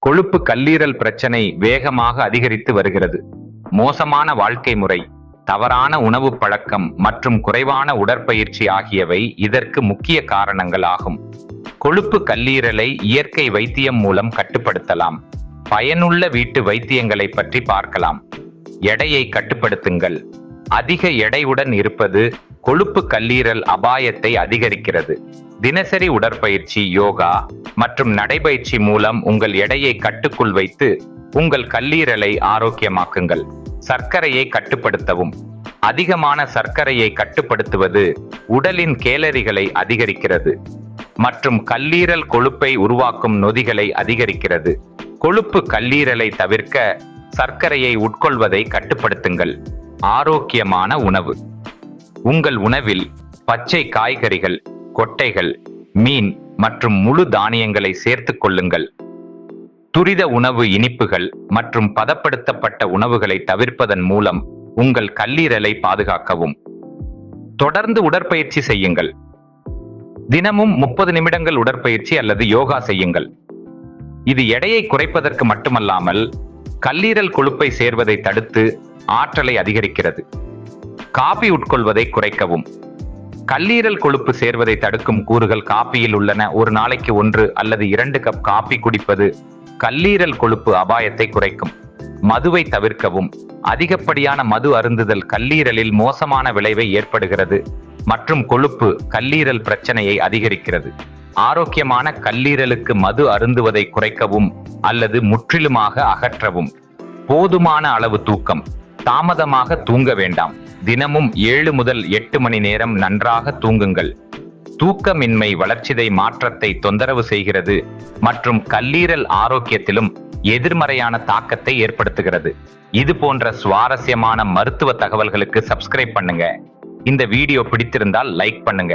கொழுப்பு கல்லீரல் பிரச்சனை வேகமாக அதிகரித்து வருகிறது. மோசமான வாழ்க்கை முறை, தவறான உணவு பழக்கம் மற்றும் குறைவான உடற்பயிற்சி ஆகியவை இதற்கு முக்கிய காரணங்கள் ஆகும். கொழுப்பு கல்லீரலை இயற்கை வைத்தியம் மூலம் கட்டுப்படுத்தலாம். பயனுள்ள வீட்டு வைத்தியங்களை பற்றி பார்க்கலாம். எடையை கட்டுப்படுத்துங்கள். அதிக எடையுடன் இருப்பது கொழுப்பு கல்லீரல் அபாயத்தை அதிகரிக்கிறது. தினசரி உடற்பயிற்சி, யோகா மற்றும் நடைபயிற்சி மூலம் உங்கள் எடையை கட்டுக்குள் வைத்து உங்கள் கல்லீரலை ஆரோக்கியமாக்குங்கள். சர்க்கரையை கட்டுப்படுத்தவும். அதிகமான சர்க்கரையை கட்டுப்படுத்துவது உடலின் கேலரிகளை அதிகரிக்கிறது மற்றும் கல்லீரல் கொழுப்பை உருவாக்கும் நொதிகளை அதிகரிக்கிறது. கொழுப்பு கல்லீரலை தவிர்க்க சர்க்கரையை உட்கொள்வதை கட்டுப்படுத்துங்கள். ஆரோக்கியமான உணவு. உங்கள் உணவில் பச்சை காய்கறிகள், கொட்டைகள், மீன் மற்றும் முழு தானியங்களை சேர்த்துக் கொள்ளுங்கள். துரித உணவு, இனிப்புகள் மற்றும் பதப்படுத்தப்பட்ட உணவுகளை தவிர்ப்பதன் மூலம் உங்கள் கல்லீரலை பாதுகாக்கவும். தொடர்ந்து உடற்பயிற்சி செய்யுங்கள். தினமும் 30 நிமிடங்கள் உடற்பயிற்சி அல்லது யோகா செய்யுங்கள். இது எடையை குறைப்பதற்கு மட்டுமல்லாமல் கல்லீரல் கொழுப்பை சேர்வதை தடுத்து ஆற்றலை அதிகரிக்கிறது. காபி உட்கொள்வதை குறைக்கவும். கல்லீரல் கொழுப்பு சேர்வதை தடுக்கும் கூறுகள் காபியில் உள்ளன. ஒரு நாளைக்கு 1 அல்லது 2 கப் காபி குடிப்பது கல்லீரல் கொழுப்பு அபாயத்தை குறைக்கும். மதுவை தவிர்க்கவும். அதிகப்படியான மது அருந்துதல் கல்லீரலில் மோசமான விளைவை ஏற்படுகிறது மற்றும் கொழுப்பு கல்லீரல் பிரச்சனையை அதிகரிக்கிறது. ஆரோக்கியமான கல்லீரலுக்கு மது அருந்துவதை குறைக்கவும் அல்லது முற்றிலுமாக அகற்றவும். போதுமான அளவு தூக்கம். தாமதமாக தூங்க வேண்டாம். தினமும் 7 முதல் 8 மணி நேரம் நன்றாக தூங்குங்கள். தூக்கமின்மை வளர்ச்சிதை மாற்றத்தை தொந்தரவு செய்கிறது மற்றும் கல்லீரல் ஆரோக்கியத்திலும் எதிர்மறையான தாக்கத்தை ஏற்படுத்துகிறது. இது போன்ற சுவாரஸ்யமான மருத்துவ தகவல்களுக்கு சப்ஸ்கிரைப் பண்ணுங்க. இந்த வீடியோ பிடித்திருந்தால் லைக் பண்ணுங்க.